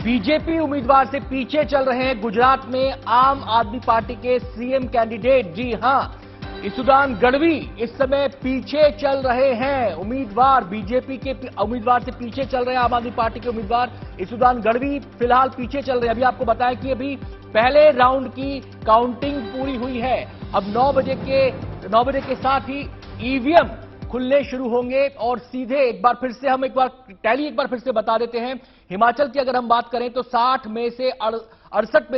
BJP उम्मीदवार से पीछे चल रहे हैं गुजरात में आम आदमी पार्टी के सीएम कैंडिडेट। जी हां, इसुदान गढ़वी इस समय पीछे चल रहे हैं। उम्मीदवार बीजेपी के उम्मीदवार से पीछे चल रहे हैं। आम आदमी पार्टी के उम्मीदवार इसुदान गढ़वी फिलहाल पीछे चल रहे हैं। अभी आपको बताएं कि अभी पहले राउंड की काउंटिंग पूरी हुई है। अब 9 बजे के साथ ही ईवीएम खुलने शुरू होंगे और सीधे एक बार फिर से बता देते हैं। हिमाचल की अगर हम बात करें तो 68 में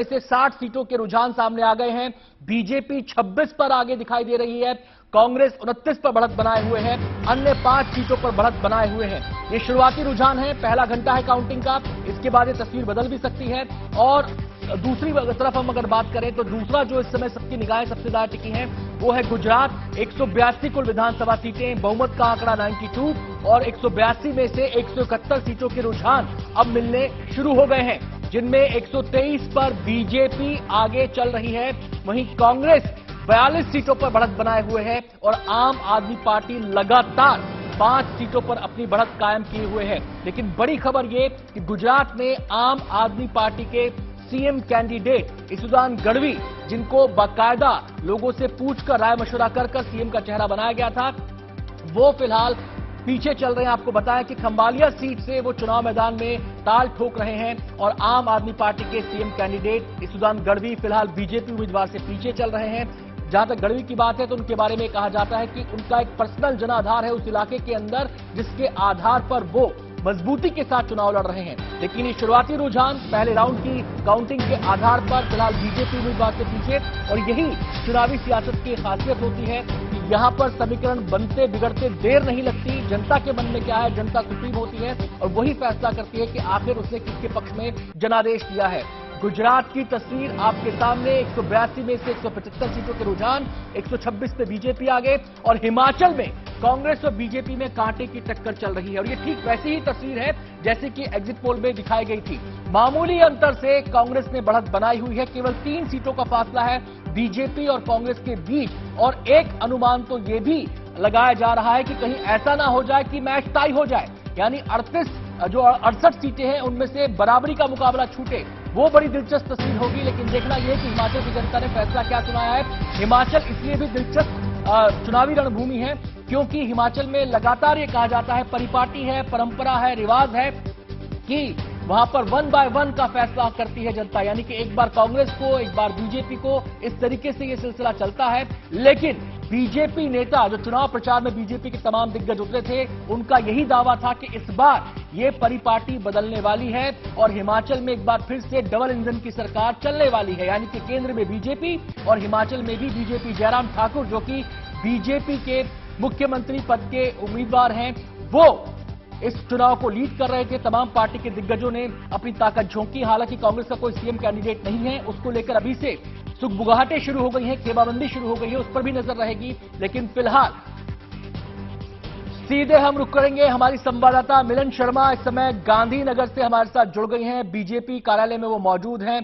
से 60 सीटों के रुझान सामने आ गए हैं। बीजेपी 26 पर आगे दिखाई दे रही है, कांग्रेस 29 पर बढ़त बनाए हुए है, अन्य 5 सीटों पर बढ़त बनाए हुए हैं। ये शुरुआती रुझान है, पहला घंटा है काउंटिंग का। इसके बाद ये तस्वीर बदल भी सकती है। और दूसरी तरफ हम अगर बात करें तो दूसरा जो इस समय सबकी निगाहें सबसे ज्यादा टिकी हैं वो है गुजरात। 182 कुल विधानसभा सीटें, बहुमत का आंकड़ा 92 और 182 में से 171 सीटों के रुझान अब मिलने शुरू हो गए हैं, जिनमें 123 पर बीजेपी आगे चल रही है। वहीं कांग्रेस 42 सीटों पर बढ़त बनाए हुए है और आम आदमी पार्टी लगातार 5 सीटों पर अपनी बढ़त कायम किए हुए है। लेकिन बड़ी खबर ये कि गुजरात में आम आदमी पार्टी के सीएम कैंडिडेट इसुदान गढ़वी, जिनको बाकायदा लोगों से पूछकर राय मशवरा कर सीएम का चेहरा बनाया गया था, वो फिलहाल पीछे चल रहे हैं। आपको बताया कि खंबालिया सीट से वो चुनाव मैदान में ताल ठोक रहे हैं और आम आदमी पार्टी के सीएम कैंडिडेट इसुदान गढ़वी फिलहाल बीजेपी उम्मीदवार से पीछे चल रहे हैं। जहां तक गढ़वी की बात है तो उनके बारे में कहा जाता है कि उनका एक पर्सनल जनाधार है उस इलाके के अंदर, जिसके आधार पर वो मजबूती के साथ चुनाव लड़ रहे हैं। लेकिन ये शुरुआती रुझान पहले राउंड की काउंटिंग के आधार पर फिलहाल बीजेपी उम्मीदवार से पीछे। और यही चुनावी सियासत की खासियत होती है कि यहां पर समीकरण बनते बिगड़ते देर नहीं लगती। जनता के मन में क्या है, जनता सुप्रीम होती है और वही फैसला करती है कि आखिर उसने किसके पक्ष में जनादेश दिया है। गुजरात की तस्वीर आपके सामने, 182 में से 175 सीटों के रुझान, 126 पे बीजेपी आगे। और हिमाचल में कांग्रेस और बीजेपी में कांटे की टक्कर चल रही है और ये ठीक वैसी ही तस्वीर है जैसे कि एग्जिट पोल में दिखाई गई थी। मामूली अंतर से कांग्रेस ने बढ़त बनाई हुई है। केवल 3 सीटों का फासला है बीजेपी और कांग्रेस के बीच। और एक अनुमान तो ये भी लगाया जा रहा है कि कहीं ऐसा ना हो जाए कि मैच टाई हो जाए, यानी 68 सीटें हैं उनमें से बराबरी का मुकाबला छूटे। वो बड़ी दिलचस्प तस्वीर होगी। लेकिन देखना यह कि हिमाचल की जनता ने फैसला क्या सुनाया है। हिमाचल इसलिए भी दिलचस्प चुनावी रणभूमि है क्योंकि हिमाचल में लगातार ये कहा जाता है, परिपाटी है, परंपरा है, रिवाज है कि वहां पर 1 बाय 1 का फैसला करती है जनता, यानी कि एक बार कांग्रेस को, एक बार बीजेपी को। इस तरीके से ये सिलसिला चलता है। लेकिन बीजेपी नेता जो चुनाव प्रचार में बीजेपी के तमाम दिग्गज उतरे थे, उनका यही दावा था कि इस बार ये परिपाटी बदलने वाली है और हिमाचल में एक बार फिर से डबल इंजन की सरकार चलने वाली है, यानी कि केंद्र में बीजेपी और हिमाचल में भी बीजेपी। जयराम ठाकुर जो कि बीजेपी के मुख्यमंत्री पद के उम्मीदवार हैं, वो इस चुनाव को लीड कर रहे थे। तमाम पार्टी के दिग्गजों ने अपनी ताकत झोंकी। हालांकि कांग्रेस का कोई सीएम कैंडिडेट नहीं है, उसको लेकर अभी से सुगबुगाहटें शुरू हो गई हैं, खेमाबंदी शुरू हो गई है, उस पर भी नजर रहेगी। लेकिन फिलहाल सीधे हम रुक करेंगे। हमारी संवाददाता मिलन शर्मा इस समय गांधीनगर से हमारे साथ जुड़ गई हैं, बीजेपी कार्यालय में वो मौजूद हैं।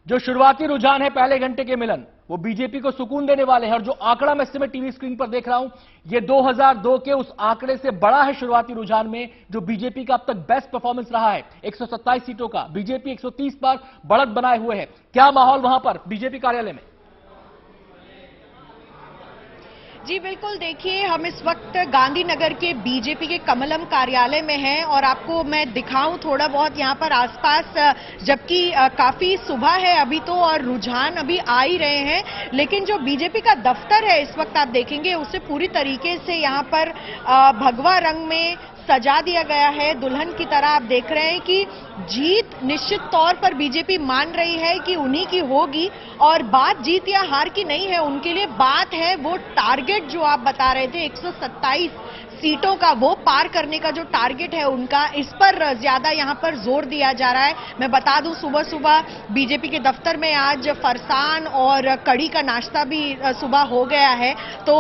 जो शुरुआती रुझान है पहले घंटे के मिलन, वो बीजेपी को सुकून देने वाले हैं। और जो आंकड़ा मैं इस समय टीवी स्क्रीन पर देख रहा हूं, ये 2002 के उस आंकड़े से बड़ा है शुरुआती रुझान में, जो बीजेपी का अब तक बेस्ट परफॉर्मेंस रहा है। 127 सीटों का, बीजेपी 130 पर बढ़त बनाए हुए है। क्या माहौल वहां पर बीजेपी कार्यालय में? जी बिल्कुल, देखिए हम इस वक्त गांधीनगर के बीजेपी के कमलम कार्यालय में हैं और आपको मैं दिखाऊं थोड़ा बहुत यहाँ पर आसपास, जबकि काफी सुबह है अभी तो और रुझान अभी आ ही रहे हैं। लेकिन जो बीजेपी का दफ्तर है इस वक्त आप देखेंगे उसे पूरी तरीके से यहाँ पर भगवा रंग में सजा दिया गया है, दुल्हन की तरह। आप देख रहे हैं कि जीत निश्चित तौर पर बीजेपी मान रही है कि उन्हीं की होगी और बात जीत या हार की नहीं है, उनके लिए बात है वो टारगेट जो आप बता रहे थे 127 सीटों का, वो पार करने का जो टारगेट है उनका, इस पर ज्यादा यहां पर जोर दिया जा रहा है। मैं बता दूं सुबह सुबह बीजेपी के दफ्तर में आज फरसान और कड़ी का नाश्ता भी सुबह हो गया है। तो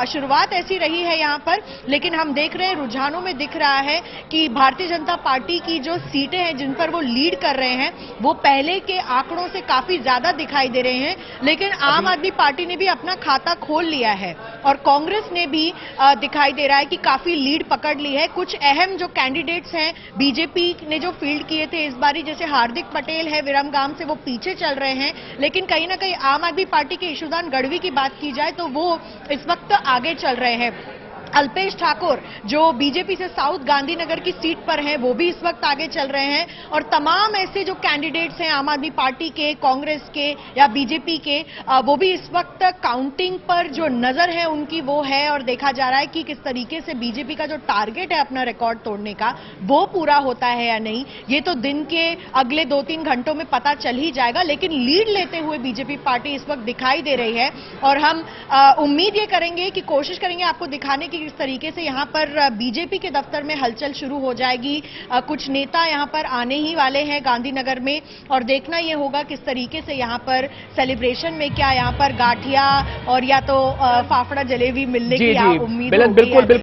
शुरुआत ऐसी रही है यहां पर। लेकिन हम देख रहे हैं रुझानों में दिख रहा है कि भारतीय जनता पार्टी की जो सीटें हैं जिन पर वो लीड कर रहे हैं, वो पहले के आंकड़ों से काफी ज्यादा दिखाई दे रहे हैं। लेकिन आम आदमी पार्टी ने भी अपना खाता खोल लिया है और कांग्रेस ने भी दिखाई दे दे रहा है कि काफी लीड पकड़ ली है। कुछ अहम जो कैंडिडेट्स हैं बीजेपी ने जो फील्ड किए थे इस बारी, जैसे हार्दिक पटेल है विरमगाम से, वो पीछे चल रहे हैं। लेकिन कहीं ना कहीं आम आदमी पार्टी के ईशुदान गढ़वी की बात की जाए तो वो इस वक्त आगे चल रहे हैं। अल्पेश ठाकुर जो बीजेपी से साउथ गांधीनगर की सीट पर हैं वो भी इस वक्त आगे चल रहे हैं। और तमाम ऐसे जो कैंडिडेट्स हैं आम आदमी पार्टी के, कांग्रेस के या बीजेपी के, वो भी इस वक्त काउंटिंग पर जो नजर है उनकी वो है। और देखा जा रहा है कि किस तरीके से बीजेपी का जो टारगेट है अपना रिकॉर्ड तोड़ने का वो पूरा होता है या नहीं, ये तो दिन के अगले 2-3 घंटों में पता चल ही जाएगा। लेकिन लीड लेते हुए बीजेपी पार्टी इस वक्त दिखाई दे रही है। और हम उम्मीद ये करेंगे कि कोशिश करेंगे आपको दिखाने की किस तरीके से यहां पर बीजेपी के दफ्तर में हलचल शुरू हो जाएगी। कुछ नेता यहां पर आने ही वाले हैं गांधीनगर में, और देखना यह होगा किस तरीके से यहां पर सेलिब्रेशन में क्या यहां पर गाठिया और या तो फाफड़ा जलेबी मिलने की उम्मीद होगी। बिल्कुल।